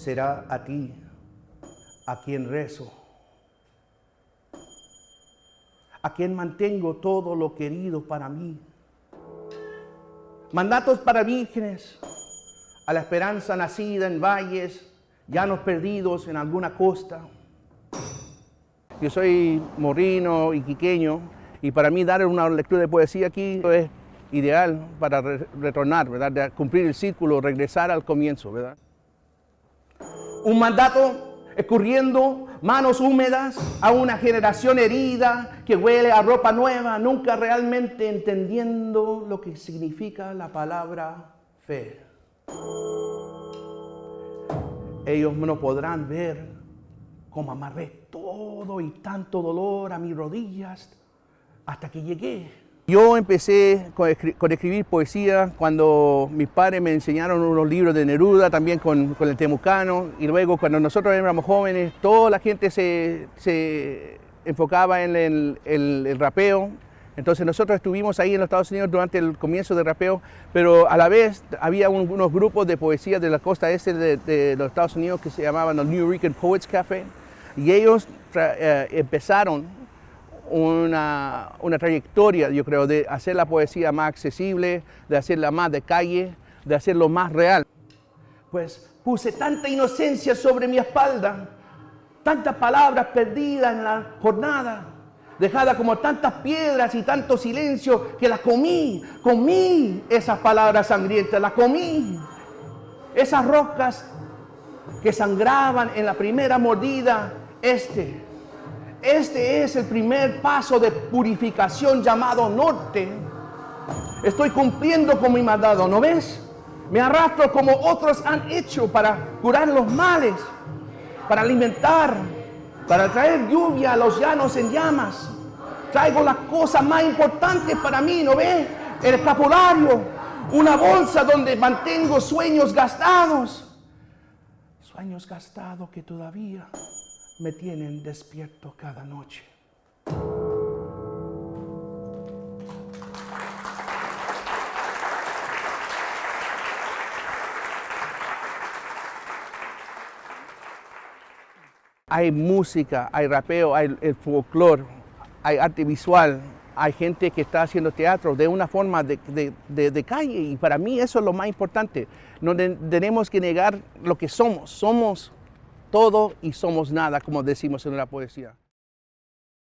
será a ti a quien rezo, a quien mantengo todo lo querido para mí. Mandatos para vírgenes, a la esperanza nacida en valles, llanos perdidos en alguna costa. Yo soy morrino, iquiqueño, y para mí dar una lectura de poesía aquí es ideal para retornar, ¿verdad? De cumplir el círculo, regresar al comienzo, ¿verdad? Un mandato escurriendo manos húmedas a una generación herida que huele a ropa nueva, nunca realmente entendiendo lo que significa la palabra fe. Ellos no podrán ver cómo amarré todo y tanto dolor a mis rodillas hasta que llegué. Yo empecé con escribir poesía cuando mis padres me enseñaron unos libros de Neruda, también con el Temucano, y luego cuando nosotros éramos jóvenes, toda la gente se enfocaba en el rapeo. Entonces nosotros estuvimos ahí en los Estados Unidos durante el comienzo del rapeo, pero a la vez había unos grupos de poesía de la costa este de los Estados Unidos que se llamaban el New Rican Poets Café, y ellos empezaron una trayectoria, yo creo, de hacer la poesía más accesible, de hacerla más de calle, de hacerlo más real. Pues puse tanta inocencia sobre mi espalda, tantas palabras perdidas en la jornada, dejada como tantas piedras y tanto silencio, que las comí esas palabras sangrientas, las comí. Esas rocas que sangraban en la primera mordida, Este es el primer paso de purificación llamado norte. Estoy cumpliendo con mi mandado, ¿no ves? Me arrastro como otros han hecho para curar los males, para alimentar, para traer lluvia a los llanos en llamas. Traigo las cosas más importantes para mí, ¿no ves? El escapulario, una bolsa donde mantengo sueños gastados. Sueños gastados que todavía me tienen despierto cada noche. Hay música, hay rapeo, hay el folclore, hay arte visual, hay gente que está haciendo teatro de una forma de calle, y para mí eso es lo más importante. No tenemos que negar lo que somos. Somos todo y somos nada, como decimos en la poesía.